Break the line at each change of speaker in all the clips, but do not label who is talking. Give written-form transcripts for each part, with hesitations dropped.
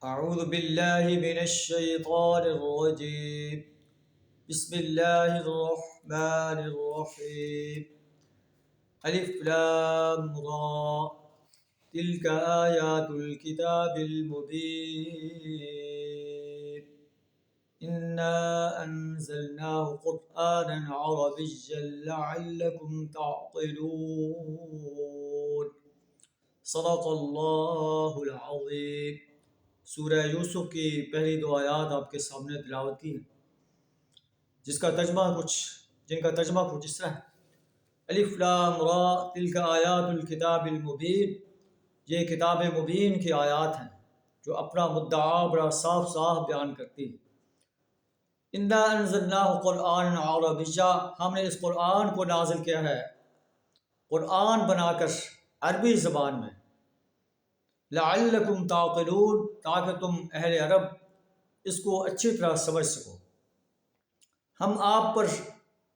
أعوذ بالله من الشيطان الرجيم بسم الله الرحمن الرحيم ألف لام را تلك آيات الكتاب المبين إنا أنزلناه قرآنا عربيا لعلكم تعقلون صدق اللہ العظیم۔ سورہ یوسف کی پہلی دو آیات آپ کے سامنے تلاوت کی ہیں، جن کا ترجمہ کچھ اس طرح ہے: الف لام را تلک آیات الکتاب المبین، یہ کتاب مبین کی آیات ہیں جو اپنا مدعا بڑا صاف صاف بیان کرتی ہیں۔ انا انزلناہ قرآنا عربیا، ہم نے اس قرآن کو نازل کیا ہے قرآن بنا کر عربی زبان میں، لعلکم تعقلون، تاکہ تم اہل عرب اس کو اچھی طرح سمجھ سکو۔ ہم آپ پر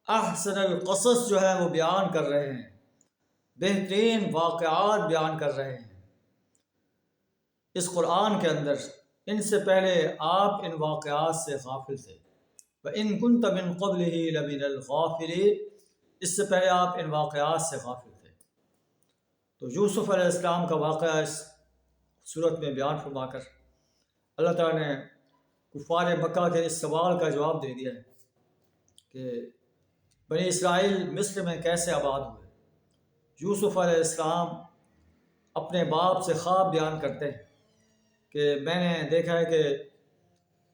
احسن القصص جو ہے وہ بیان کر رہے ہیں، بہترین واقعات بیان کر رہے ہیں اس قرآن کے اندر۔ ان سے پہلے آپ ان واقعات سے غافل تھے۔ وَإِن كُنْتَ مِن قَبْلِهِ لَمِنَ الْغَافِلِينَ، اس سے پہلے آپ ان واقعات سے غافل تھے۔ تو یوسف علیہ السلام کا واقعہ اس صورت میں بیان فرما کر اللہ تعالیٰ نے کفار مکہ کے اس سوال کا جواب دے دیا ہے کہ بنی اسرائیل مصر میں کیسے آباد ہوئے۔ یوسف علیہ السلام اپنے باپ سے خواب بیان کرتے ہیں کہ میں نے دیکھا ہے کہ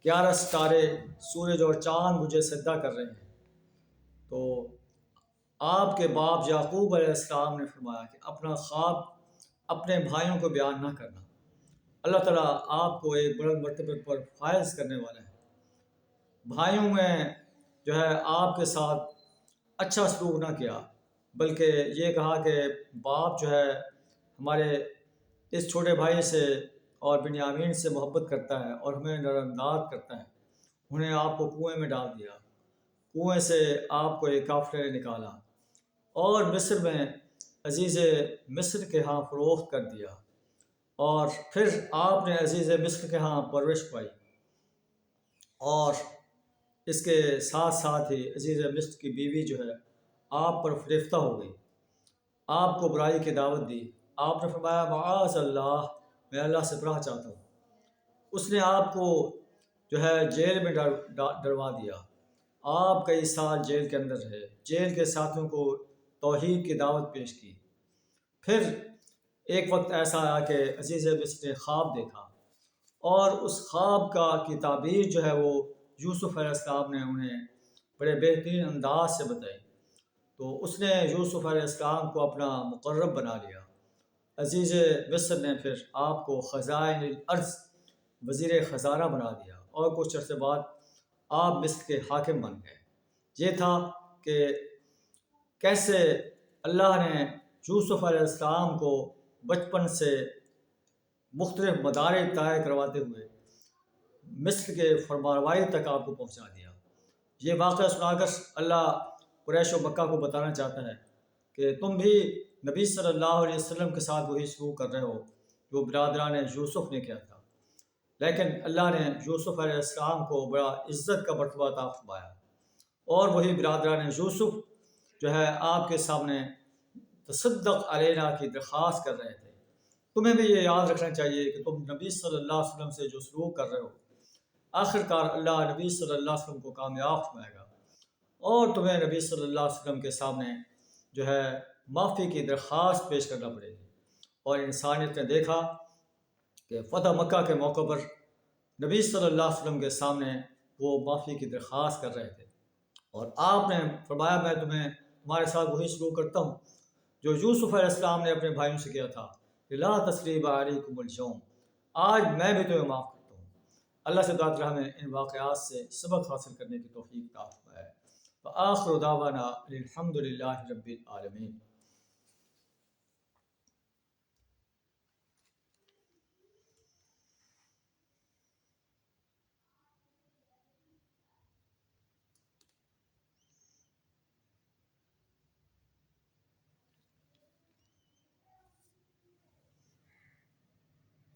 11 ستارے، سورج اور چاند مجھے سجدہ کر رہے ہیں۔ تو آپ کے باپ یعقوب علیہ السلام نے فرمایا کہ اپنا خواب اپنے بھائیوں کو بیان نہ کرنا، اللہ تعالیٰ آپ کو ایک بلند مرتبے پر فائز کرنے والا ہے۔ بھائیوں میں جو ہے آپ کے ساتھ اچھا سلوک نہ کیا، بلکہ یہ کہا کہ باپ جو ہے ہمارے اس چھوٹے بھائی سے اور بنیامین سے محبت کرتا ہے اور ہمیں نظر انداز کرتا ہے۔ انہیں آپ کو کنویں میں ڈال دیا، کنویں سے آپ کو ایک قافلے نے نکالا اور مصر میں عزیز مصر کے ہاں فروخت کر دیا، اور پھر آپ نے عزیز مصر کے ہاں پرورش پائی، اور اس کے ساتھ ساتھ ہی عزیز مصر کی بیوی جو ہے آپ پر فریفتہ ہو گئی، آپ کو برائی کی دعوت دی۔ آپ نے فرمایا معاذ اللہ، میں اللہ سے پناہ چاہتا ہوں۔ اس نے آپ کو جو ہے جیل میں ڈلوا دیا، آپ کئی سال جیل کے اندر رہے، جیل کے ساتھیوں کو توحید کی دعوت پیش کی۔ پھر ایک وقت ایسا آیا کہ عزیز مصر نے خواب دیکھا، اور اس خواب کی تعبیر جو ہے وہ یوسف علیہ السلام نے انہیں بڑے بہترین انداز سے بتائی۔ تو اس نے یوسف علیہ السلام کو اپنا مقرب بنا لیا۔ عزیز مصر نے پھر آپ کو خزائن الارض، وزیر خزانہ بنا دیا، اور کچھ عرصے بعد آپ مصر کے حاکم بن گئے۔ یہ تھا کہ کیسے اللہ نے یوسف علیہ السلام کو بچپن سے مختلف مدارج طے کرواتے ہوئے مصر کے فرمانروائی تک آپ کو پہنچا دیا۔ یہ واقعہ سنا کر اللہ قریش و مکہ کو بتانا چاہتا ہے کہ تم بھی نبی صلی اللہ علیہ وسلم کے ساتھ وہی سلوک کر رہے ہو جو برادران یوسف نے کیا تھا، لیکن اللہ نے یوسف علیہ السلام کو بڑا عزت کا مرتبہ عطا فرمایا، اور وہی برادران یوسف جو ہے آپ کے سامنے تصدق علینا کی درخواست کر رہے تھے۔ تمہیں بھی یہ یاد رکھنا چاہیے کہ تم نبی صلی اللہ علیہ وسلم سے جو سلوک کر رہے ہو، آخرکار اللہ نبی صلی اللہ علیہ وسلم کو کامیاب فرمائے گا، اور تمہیں نبی صلی اللہ علیہ وسلم کے سامنے جو ہے معافی کی درخواست پیش کرنا پڑے گی۔ اور انسانیت نے دیکھا کہ فتح مکہ کے موقع پر نبی صلی اللہ علیہ وسلم کے سامنے وہ معافی کی درخواست کر رہے تھے، اور آپ نے فرمایا میں تمہارے ساتھ وہی سلوک کرتا ہوں جو یوسف علیہ السلام نے اپنے بھائیوں سے کیا تھا، لا تثریب علیکم اليوم، آج میں بھی تمہیں معاف کرتا ہوں۔ اللہ سے دعا کریں ہمیں ان واقعات سے سبق حاصل کرنے کی توفیق عطا فرمائے۔ وآخر دعوانا الحمد للہ رب العالمین۔